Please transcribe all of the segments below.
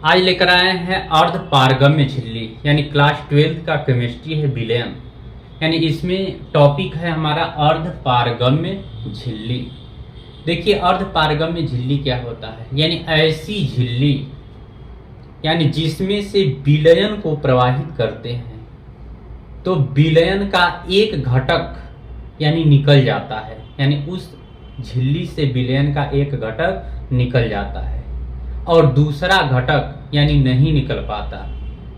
आज लेकर आए हैं अर्ध पारगम्य झिल्ली, यानी क्लास 12 का केमिस्ट्री है विलयन। यानी इसमें टॉपिक है हमारा अर्ध पारगम्य झिल्ली। देखिए अर्ध पारगम्य झिल्ली क्या होता है, यानी ऐसी झिल्ली यानी जिसमें से विलयन को प्रवाहित करते हैं तो विलयन का एक घटक यानी निकल जाता है, यानी उस झिल्ली से विलयन का एक घटक निकल जाता है और दूसरा घटक यानी नहीं निकल पाता,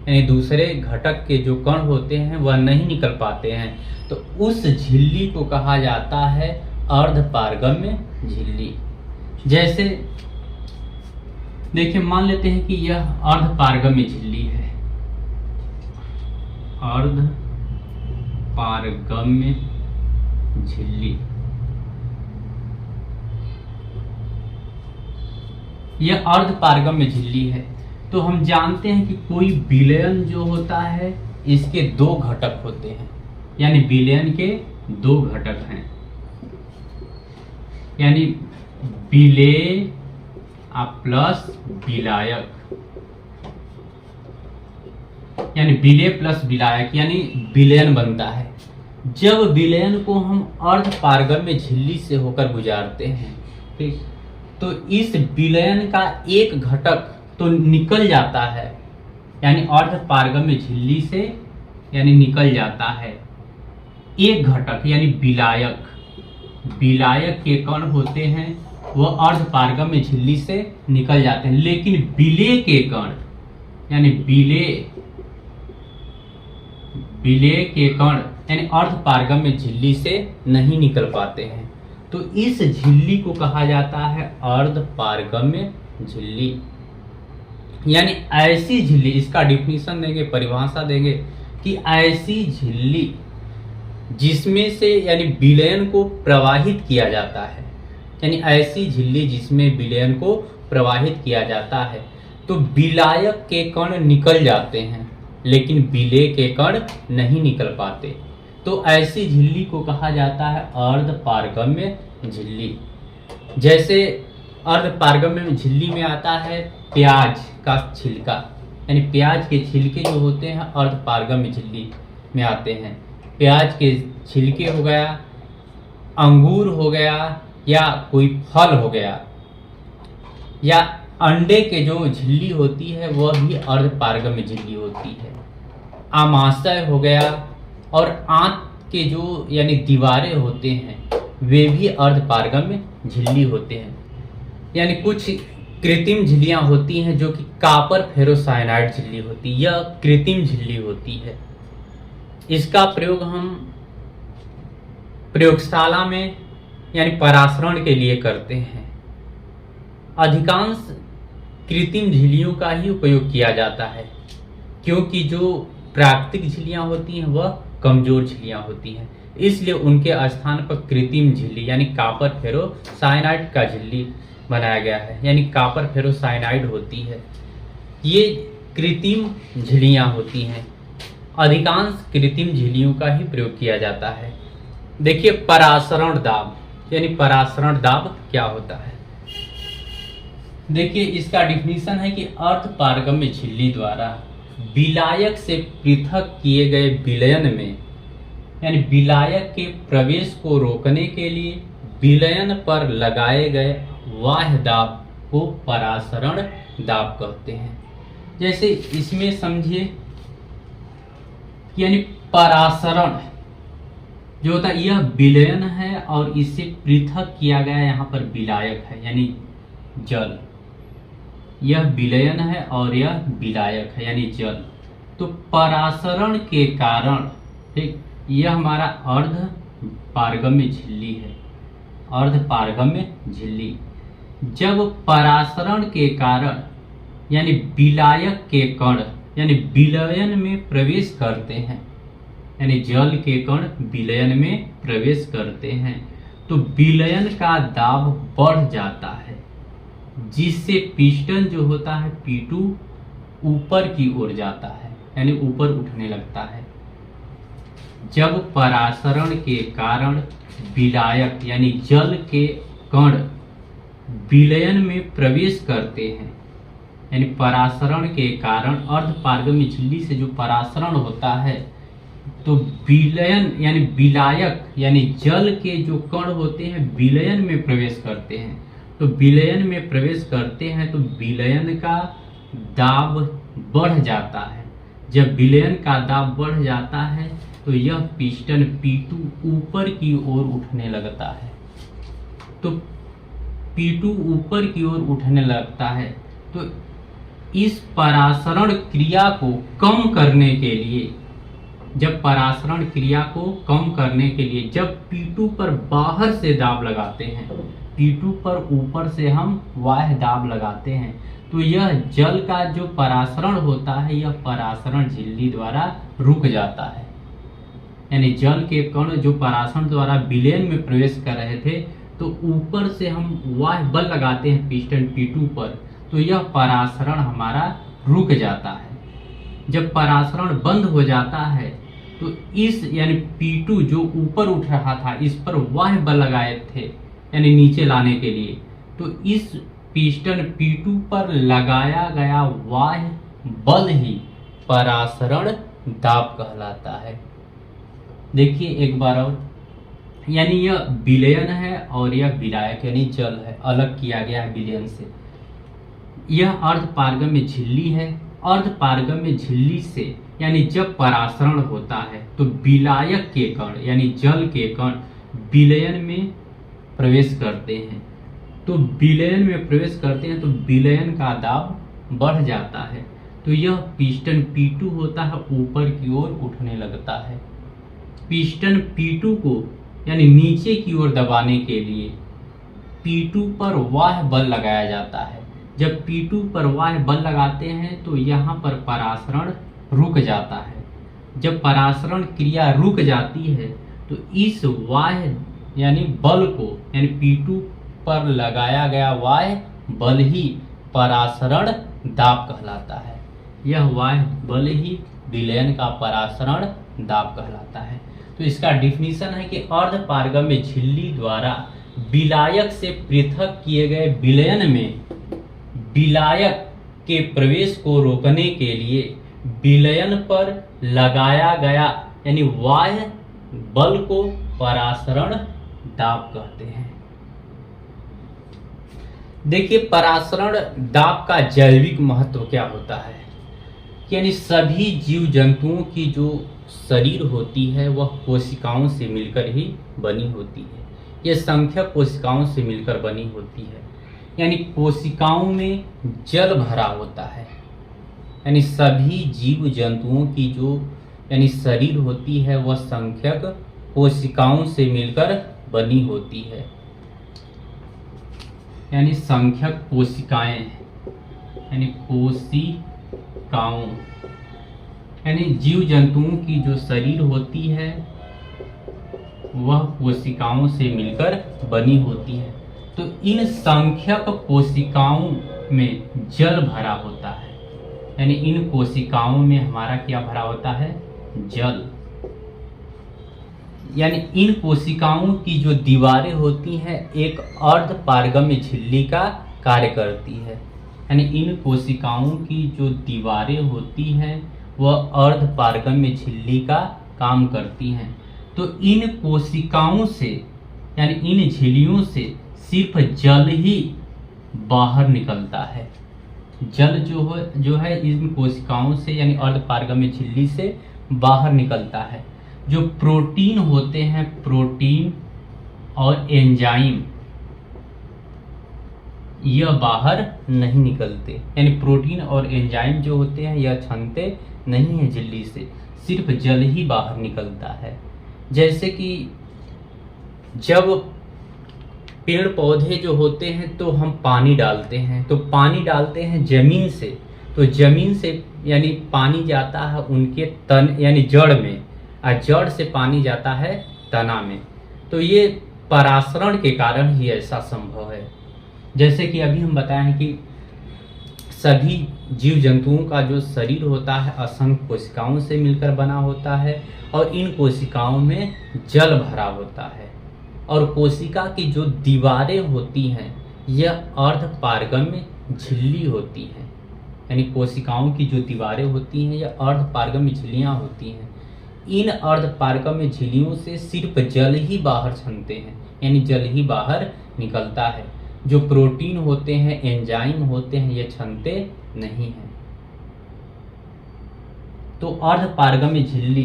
यानी दूसरे घटक के जो कण होते हैं वह नहीं निकल पाते हैं, तो उस झिल्ली को कहा जाता है अर्ध पारगम्य झिल्ली। जैसे देखिए मान लेते हैं कि यह अर्ध पारगम्य झिल्ली है, अर्ध पारगम्य झिल्ली। यह अर्ध पारगम्य झिल्ली है तो हम जानते हैं कि कोई विलयन जो होता है इसके दो घटक होते हैं, यानी विलयन के दो घटक हैं, यानी विलेय प्लस विलायक, यानी विलेय प्लस विलायक यानी विलयन बनता है। जब विलयन को हम अर्ध पारगम्य झिल्ली से होकर गुजारते हैं, ठीक, तो इस विलयन का एक घटक तो निकल जाता है, यानी अर्ध पारगम्य झिल्ली से यानी निकल जाता है एक घटक यानी विलायक। विलायक के कण होते हैं वह अर्ध पारगम्य झिल्ली से निकल जाते हैं, लेकिन विलेय के कण यानी विलेय के कण यानी अर्ध पारगम्य झिल्ली से नहीं निकल पाते हैं, तो इस झिल्ली को कहा जाता है अर्ध पारगम्य झिल्ली। यानी ऐसी झिल्ली, इसका डिफिनीशन देंगे, परिभाषा देंगे कि ऐसी झिल्ली जिसमें से यानी विलयन को प्रवाहित किया जाता है, यानी ऐसी झिल्ली जिसमें विलयन को प्रवाहित किया जाता है तो विलायक के कण निकल जाते हैं लेकिन विलेय के कण नहीं निकल पाते, तो ऐसी झिल्ली को कहा जाता है अर्ध पारगम्य झिल्ली। जैसे अर्ध पारगम्य झिल्ली में आता है प्याज का छिलका, यानी प्याज के छिलके जो होते हैं अर्ध पारगम्य झिल्ली में आते हैं। प्याज के छिलके हो गया, अंगूर हो गया, या कोई फल हो गया, या अंडे के जो झिल्ली होती है वह भी अर्ध पारगम्य झिल्ली होती है। आमाशय हो गया और आंत के जो यानी दीवारें होते हैं वे भी अर्ध पारगम्य झिल्ली होते हैं। यानी कुछ कृत्रिम झिल्लियां होती हैं जो कि कॉपर फेरोसाइनाइड झिल्ली होती है, यह कृत्रिम झिल्ली होती है। इसका प्रयोग हम प्रयोगशाला में यानी परासरण के लिए करते हैं। अधिकांश कृत्रिम झिल्लियों का ही उपयोग किया जाता है क्योंकि जो प्राकृतिक झिल्लियां होती हैं वह कमजोर झिल्लियां होती हैं, इसलिए उनके स्थान पर कृत्रिम झिल्ली यानी कॉपर फेरोसाइनाइड का झिल्ली बनाया गया है, यानी कॉपर फेरोसाइनाइड होती है। ये कृत्रिम झिल्लियां होती हैं, अधिकांश कृत्रिम झिल्लियों का ही प्रयोग किया जाता है। देखिए परासरण दाब, यानी परासरण दाब क्या होता है। देखिए इसका डिफिनीशन है कि अर्ध पारगम्य झिल्ली द्वारा विलायक से पृथक किए गए विलयन में, यानी विलायक के प्रवेश को रोकने के लिए विलयन पर लगाए गए बाह्य दाब को परासरण दाब कहते हैं। जैसे इसमें समझिए यानी परासरण जो होता है यह विलयन है और इससे पृथक किया गया यहाँ पर विलायक है यानी जल। यह विलयन है और यह विलायक है यानी जल। तो परासरण के कारण, ठीक, यह हमारा अर्ध पारगम्य झिल्ली है, अर्ध पारगम्य झिल्ली। जब परासरण के कारण यानी विलायक के कण यानी विलयन में प्रवेश करते हैं, यानी जल के कण विलयन में प्रवेश करते हैं तो विलयन का दाब बढ़ जाता है, जिससे पिस्टन जो होता है P2 ऊपर की ओर जाता है, यानी ऊपर उठने लगता है। जब परासरण के कारण विलायक यानी जल के कण विलयन में प्रवेश करते हैं यानी परासरण के कारण अर्धपारगम्य झिल्ली से जो परासरण होता है तो विलयन यानी विलायक यानी जल के जो कण होते हैं विलयन में प्रवेश करते हैं। तो विलयन में प्रवेश करते हैं तो विलयन का दाब बढ़ जाता है। जब विलयन का दाब बढ़ जाता है तो यह पिस्टन P2 ऊपर की ओर उठने लगता है। तो P2 ऊपर की ओर उठने लगता है तो इस परासरण क्रिया को कम करने के लिए जब परासरण क्रिया को कम करने के लिए जब P2 पर बाहर से दाब लगाते हैं, P2 पर ऊपर से हम बाह्य दाब लगाते हैं तो यह जल का जो परासरण होता है यह परासरण झिल्ली द्वारा रुक जाता है। यानी जल के कण जो परासरण द्वारा विलयन में प्रवेश कर रहे थे तो ऊपर से हम बाह्य बल लगाते हैं पिस्टन P2 पर तो यह परासरण हमारा रुक जाता है। जब परासरण बंद हो जाता है तो इस यानी P2 जो ऊपर उठ रहा था इस पर बाह्य बल लगाए थे यानी नीचे लाने के लिए, तो इस पिस्टन P2 पर लगाया गया बाह्य बल ही परासरण दाब कहलाता है। देखिए एक बार और, यानी यह विलयन है और यह विलायक यानी जल है, अलग किया गया है विलयन से। यह अर्धपारगम्य झिल्ली है। अर्धपारगम्य झिल्ली से यानी जब परासरण होता है तो विलायक के कण यानी जल के कण विलयन में प्रवेश करते हैं। तो विलयन में प्रवेश करते हैं तो विलयन का दाब बढ़ जाता है तो यह पिस्टन P2 होता है ऊपर की ओर उठने लगता है। पिस्टन P2 को यानी नीचे की ओर दबाने के लिए P2 पर बाह्य बल लगाया जाता है। जब P2 पर बाह्य बल लगाते हैं तो यहाँ पर परासरण रुक जाता है। जब परासरण क्रिया रुक जाती है तो इस बाह्य यानी बल को यानी P2 पर लगाया गया बाह्य बल ही परासरण दाब कहलाता है। यह बाह्य बल ही विलयन का परासरण दाब कहलाता है। तो इसका डिफिनीशन है कि अर्धपारगम्य झिल्ली द्वारा विलायक से पृथक किए गए विलयन में विलायक के प्रवेश को रोकने के लिए विलयन पर लगाया गया यानी बाह्य बल को परासरण दाब कहते हैं। देखिए परासरण दाब का जैविक महत्व क्या होता है, यानी सभी जीव जंतुओं की जो शरीर होती है वह कोशिकाओं से मिलकर ही बनी होती है। यह संख्यक कोशिकाओं से मिलकर बनी होती है। यानी कोशिकाओं में जल भरा होता है। यानी सभी जीव जंतुओं की जो यानी शरीर होती है वह संख्यक कोशिकाओं से मिलकर बनी होती है। यानी संख्यक कोशिकाएं यानी कोशिकाओं यानी जीव जंतुओं की जो शरीर होती है वह कोशिकाओं से मिलकर बनी होती है। तो इन संख्यक कोशिकाओं में जल भरा होता है। यानी इन कोशिकाओं में हमारा क्या भरा होता है, जल। यानी इन कोशिकाओं की जो दीवारें होती हैं एक अर्धपारगम्य झिल्ली का कार्य करती है। यानी इन कोशिकाओं की जो दीवारें होती हैं वह अर्धपारगम्य झिल्ली का काम करती हैं। तो इन कोशिकाओं से यानी इन झिल्लियों से सिर्फ जल ही बाहर निकलता है। जल जो है इन कोशिकाओं से यानी अर्धपारगम्य झिल्ली से बाहर निकलता है। जो प्रोटीन होते हैं, प्रोटीन और एंजाइम, यह बाहर नहीं निकलते। यानी प्रोटीन और एंजाइम जो होते हैं यह छनते नहीं है झिल्ली से, सिर्फ जल ही बाहर निकलता है। जैसे कि जब पेड़ पौधे जो होते हैं तो हम पानी डालते हैं, तो पानी डालते हैं जमीन से, तो जमीन से यानी पानी जाता है उनके तन यानी जड़ में, और जड़ से पानी जाता है तना में। तो ये परासरण के कारण ही ऐसा संभव है। जैसे कि अभी हम बताए हैं कि सभी जीव जंतुओं का जो शरीर होता है असंख्य कोशिकाओं से मिलकर बना होता है और इन कोशिकाओं में जल भरा होता है। और कोशिका की जो दीवारें होती हैं यह अर्धपारगम्य झिल्ली होती हैं। यानी कोशिकाओं की जो दीवारें होती हैं या अर्धपारगम्य झिल्लियाँ होती हैं, इन अर्धपारगम्य झिल्लियों से सिर्फ जल ही बाहर छनते हैं, यानी जल ही बाहर निकलता है। जो प्रोटीन होते हैं, एंजाइम होते हैं, ये छनते नहीं हैं। तो अर्धपारगम्य झिल्ली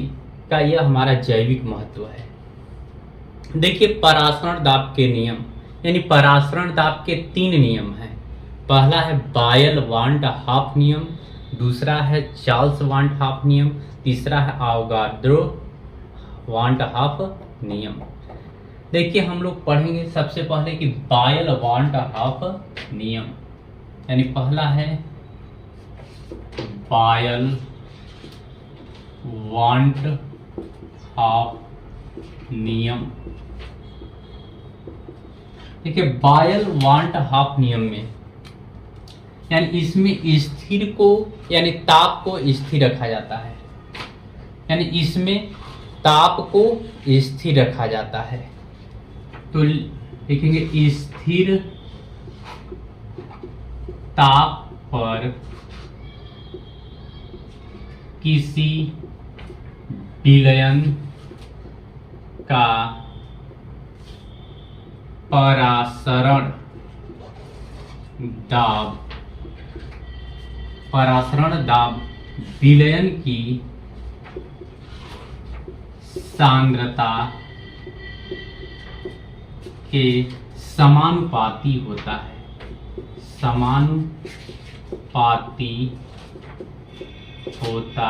का यह हमारा जैविक महत्व है। देखिए परासरण दाब के नियम, यानी परासरण दाब के 3 नियम हैं। पहला है बायल वांट हाफ नियम, दूसरा है चार्ल्स वांट हाफ नियम, तीसरा है आवगाड्रो वांट हाफ नियम। देखिए हम लोग पढ़ेंगे सबसे पहले कि बायल वांट हाफ नियम, यानी पहला है बायल वांट हाफ नियम। देखिए बायल वांट हाफ नियम में, यानी इसमें स्थिर को यानी ताप को स्थिर रखा जाता है, यानी इसमें ताप को स्थिर रखा जाता है। तो लिखेंगे स्थिर ताप पर किसी विलयन का परासरण दाब विलयन की सांद्रता के समानुपाती होता है, समानुपाती होता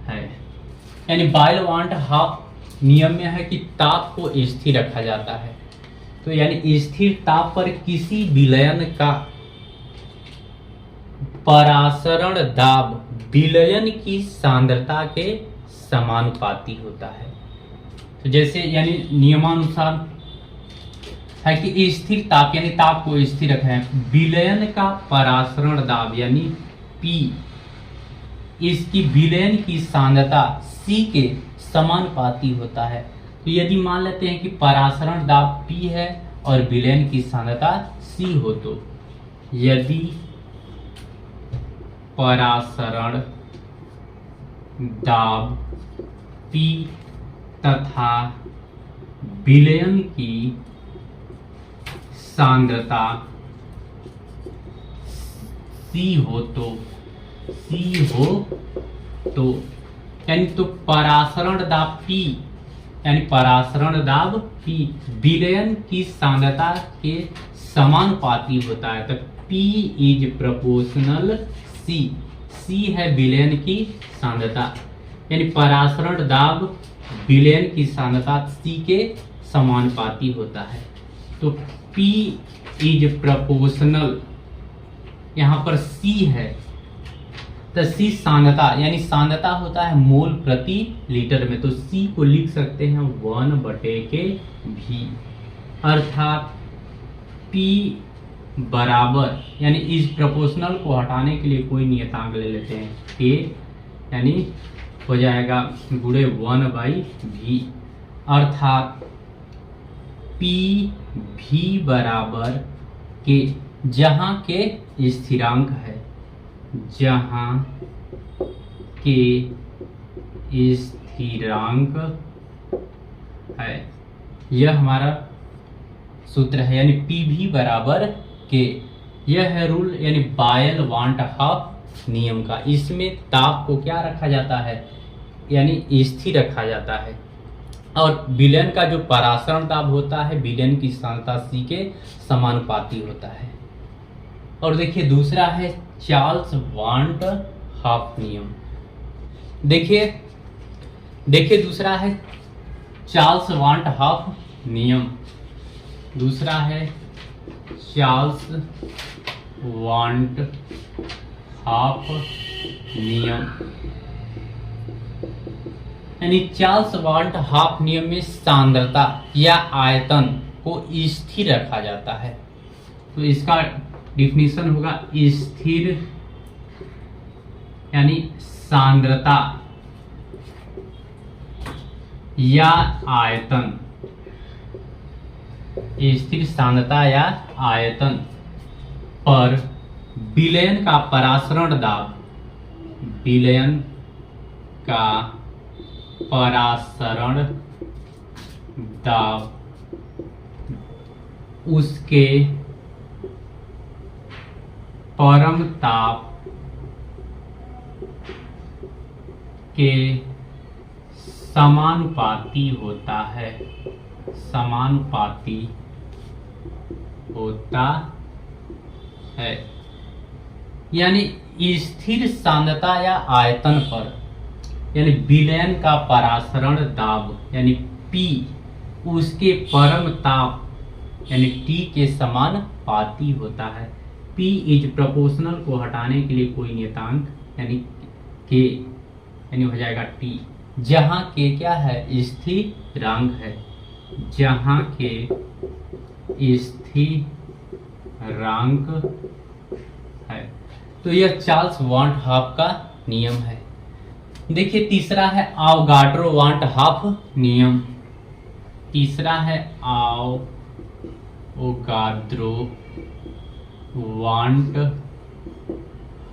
है। यानी बायल वांट हाफ नियम में है कि ताप को स्थिर रखा जाता है। तो यानी स्थिर ताप पर किसी विलयन का परासरण दाब विलयन की सांद्रता के समानुपाती होता है। तो जैसे यानी नियमानुसार है कि स्थिर ताप यानी ताप को स्थिर रखा है, विलयन का परासरण दाब यानी P, इसकी विलयन की सांद्रता C के समानुपाती होता है। तो यदि मान लेते हैं कि परासरण दाब P है और विलयन की सांद्रता C हो, तो यदि परासरण दाब P तथा विलयन की सांद्रता C हो तो यानी तो परासरण दाब P यानी परासरण दाब P विलयन की सांद्रता के समानुपाती होता है। तो P इज प्रोपोर्शनल C है विलयन की सांद्रता, यानी परासरण दाब विलयन की सांद्रता C के समानुपाती होता है। तो P इज प्रोपोर्शनल, यहाँ पर C है तो C सांद्रता यानी सांद्रता होता है मोल प्रति लीटर में, तो C को लिख सकते हैं 1/V, अर्थात P बराबर यानी इस प्रोपोर्शनल को हटाने के लिए कोई नियतांक ले लेते हैं K, यानी हो जाएगा गुणे 1/V, अर्थात P V बराबर K, जहाँ के स्थिरांक है, जहाँ के स्थिरांक है, यह हमारा सूत्र है, यानी पी भी बराबर के। यह है रूल यानी बायल वांट हाफ नियम का। इसमें ताप को क्या रखा जाता है, यानी स्थिर रखा जाता है, और विलयन का जो परासरण दाब होता है विलयन की सांद्रता C के समानुपाती होता है। और देखिए दूसरा है चार्ल्स वांट हाफ नियम। देखिए दूसरा है चार्ल्स वांट हाफ नियम, दूसरा है चार्ल्स वांट हाफ नियम, यानी चार्ल्स वांट हाफ नियम में सांद्रता या आयतन को स्थिर रखा जाता है। तो इसका डिफिनीशन होगा स्थिर यानी सांद्रता या आयतन, स्थिर सांद्रता या आयतन पर विलयन का परासरण दाब, विलयन का परासरण दाब उसके परम ताप के समानुपाती होता है, समानुपाती होता है। यानी स्थिर सांद्रता या आयतन पर, यानी विलयन का परासरण दाब यानी P उसके परम ताप यानी T के समानुपाती होता है। P इज प्रोपोर्शनल को हटाने के लिए कोई नियतांक यानी K यानी हो जाएगा T, जहाँ K क्या है, स्थिरांक है, जहाँ K स्थिरांक है। तो यह चार्ल्स वांट हाफ का नियम है। देखिए तीसरा है अवोगाड्रो वांट हाफ नियम। तीसरा है अवोगाड्रो वांट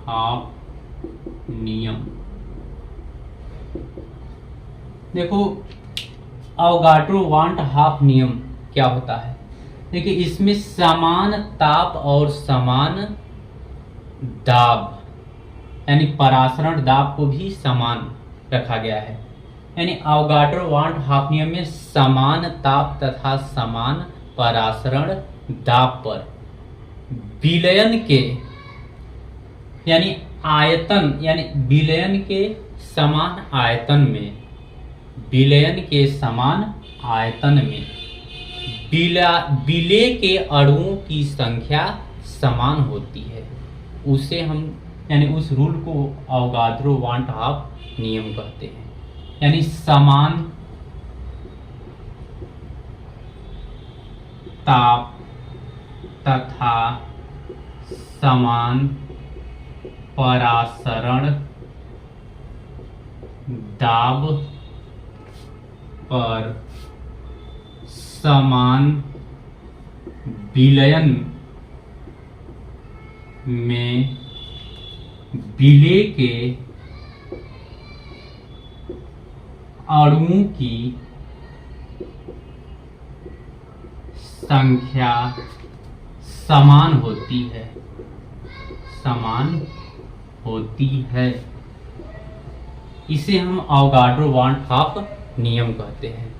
हाफ नियम। देखो अवोगाड्रो वांट हाफ नियम क्या होता है। देखिए इसमें समान ताप और समान दाब यानी परासरण दाब को भी समान रखा गया है। यानी अवोगाड्रो वांट हाफ नियम में समान ताप तथा समान परासरण दाब पर विलयन के यानी आयतन यानी विलयन के समान आयतन में, विलयन के समान आयतन में विलेय के अणुओं की संख्या समान होती है, उसे हम यानी उस रूल को अवोगाड्रो वांट हाफ नियम कहते हैं। यानी समान ताप तथा समान परासरण दाब पर समान विलयन में विलेय के अणुओं की संख्या समान होती है, समान होती है। इसे हम अवोगाड्रो वांट हाफ नियम कहते हैं।